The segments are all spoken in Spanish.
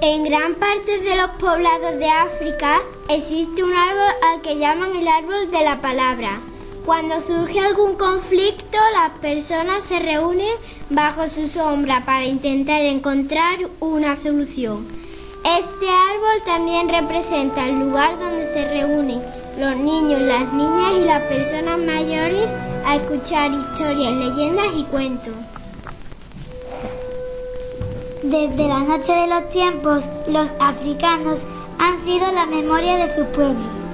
En gran parte de los poblados de África existe un árbol al que llaman el árbol de la palabra. Cuando surge algún conflicto, las personas se reúnen bajo su sombra para intentar encontrar una solución. Este árbol también representa el lugar donde se reúnen los niños, las niñas y las personas mayores a escuchar historias, leyendas y cuentos. Desde la noche de los tiempos, los africanos han sido la memoria de sus pueblos,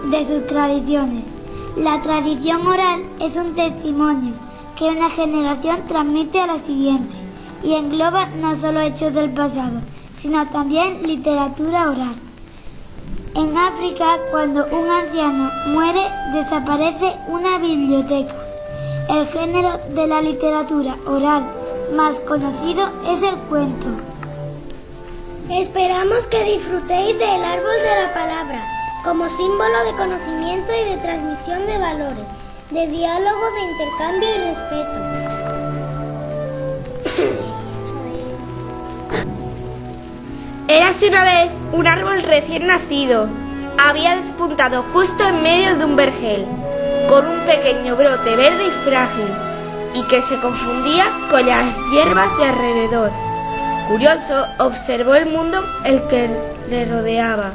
de sus tradiciones. La tradición oral es un testimonio que una generación transmite a la siguiente y engloba no solo hechos del pasado, sino también literatura oral. En África, cuando un anciano muere, desaparece una biblioteca. El género de la literatura oral más conocido es el cuento. Esperamos que disfrutéis del árbol de la palabra, como símbolo de conocimiento y de transmisión de valores, de diálogo, de intercambio y respeto. Érase una vez un árbol recién nacido. Había despuntado justo en medio de un vergel, con un pequeño brote verde y frágil, y que se confundía con las hierbas de alrededor. Curioso, observó el mundo el que le rodeaba.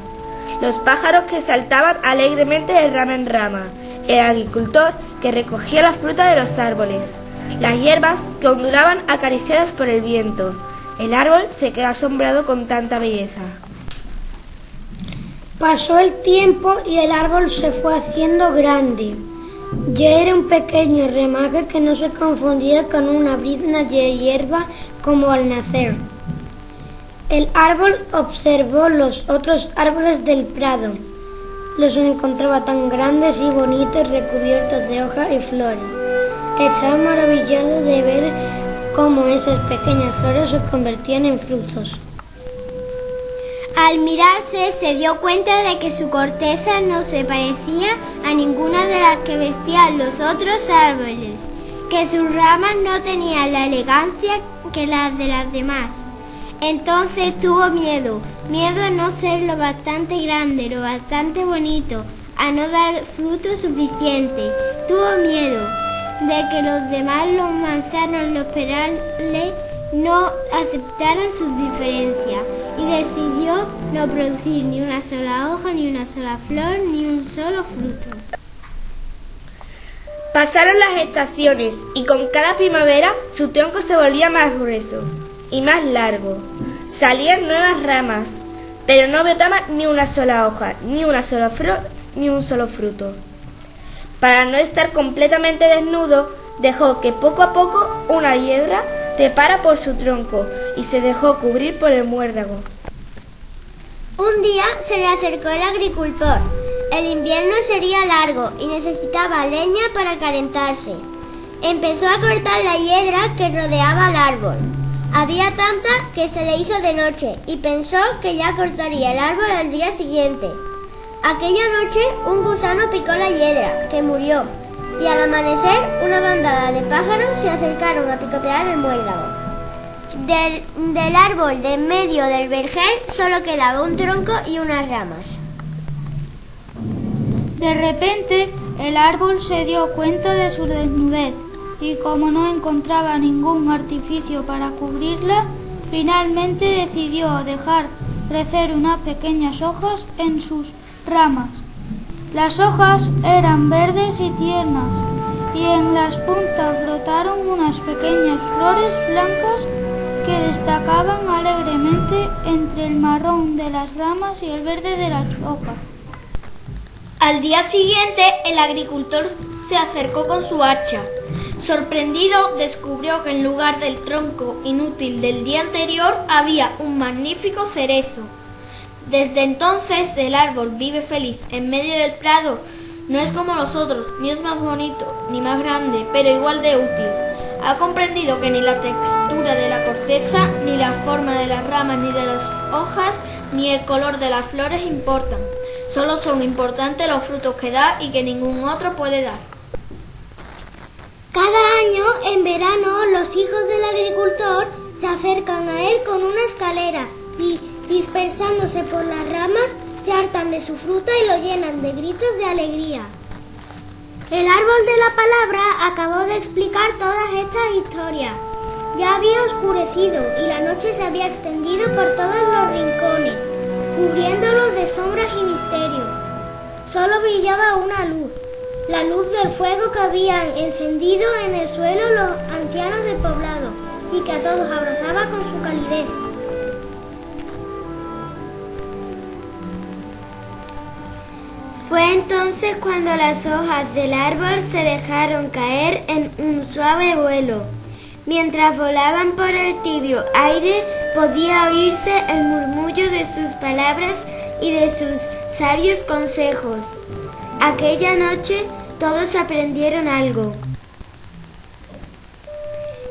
Los pájaros que saltaban alegremente de rama en rama, el agricultor que recogía la fruta de los árboles, las hierbas que ondulaban acariciadas por el viento. El árbol se quedó asombrado con tanta belleza. Pasó el tiempo y el árbol se fue haciendo grande. Ya era un pequeño ramaje que no se confundía con una brizna de hierba como al nacer. El árbol observó los otros árboles del prado. Los encontraba tan grandes y bonitos, recubiertos de hojas y flores. Estaba maravillado de ver cómo esas pequeñas flores se convertían en frutos. Al mirarse se dio cuenta de que su corteza no se parecía a ninguna de las que vestían los otros árboles, que sus ramas no tenían la elegancia que las de las demás. Entonces tuvo miedo a no ser lo bastante grande, lo bastante bonito, a no dar fruto suficiente. Tuvo miedo de que los demás, los manzanos, los perales, no aceptaran sus diferencias y decidió no producir ni una sola hoja, ni una sola flor, ni un solo fruto. Pasaron las estaciones y con cada primavera su tronco se volvía más grueso y más largo. Salían nuevas ramas, pero no brotaba ni una sola hoja, ni una sola flor, ni un solo fruto. Para no estar completamente desnudo, dejó que poco a poco una hiedra trepara por su tronco y se dejó cubrir por el muérdago. Un día se le acercó el agricultor. El invierno sería largo y necesitaba leña para calentarse. Empezó a cortar la hiedra que rodeaba al árbol. Había tanta que se le hizo de noche y pensó que ya cortaría el árbol al día siguiente. Aquella noche un gusano picó la hiedra, que murió, y al amanecer una bandada de pájaros se acercaron a picotear el muérdago. Del árbol de en medio del vergel solo quedaba un tronco y unas ramas. De repente el árbol se dio cuenta de su desnudez y como no encontraba ningún artificio para cubrirla, finalmente decidió dejar crecer unas pequeñas hojas en sus ramas. Las hojas eran verdes y tiernas y en las puntas brotaron unas pequeñas flores blancas que destacaban alegremente entre el marrón de las ramas y el verde de las hojas. Al día siguiente, el agricultor se acercó con su hacha. Sorprendido, descubrió que en lugar del tronco inútil del día anterior había un magnífico cerezo. Desde entonces el árbol vive feliz en medio del prado. No es como los otros, ni es más bonito, ni más grande, pero igual de útil. Ha comprendido que ni la textura de la corteza, ni la forma de las ramas, ni de las hojas, ni el color de las flores importan. Solo son importantes los frutos que da y que ningún otro puede dar. Cada año, en verano, los hijos del agricultor se acercan a él con una escalera y dispersándose por las ramas, se hartan de su fruta y lo llenan de gritos de alegría. El árbol de la palabra acabó de explicar todas estas historias. Ya había oscurecido y la noche se había extendido por todos los rincones, cubriéndolos de sombras y misterio. Solo brillaba una luz, la luz del fuego que habían encendido en el suelo los ancianos del poblado y que a todos abrazaba con su calidez. Fue entonces cuando las hojas del árbol se dejaron caer en un suave vuelo. Mientras volaban por el tibio aire, podía oírse el murmullo de sus palabras y de sus sabios consejos. Aquella noche todos aprendieron algo.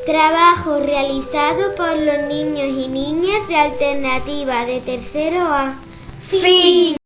Trabajo realizado por los niños y niñas de alternativa de tercero A. ¡Fin!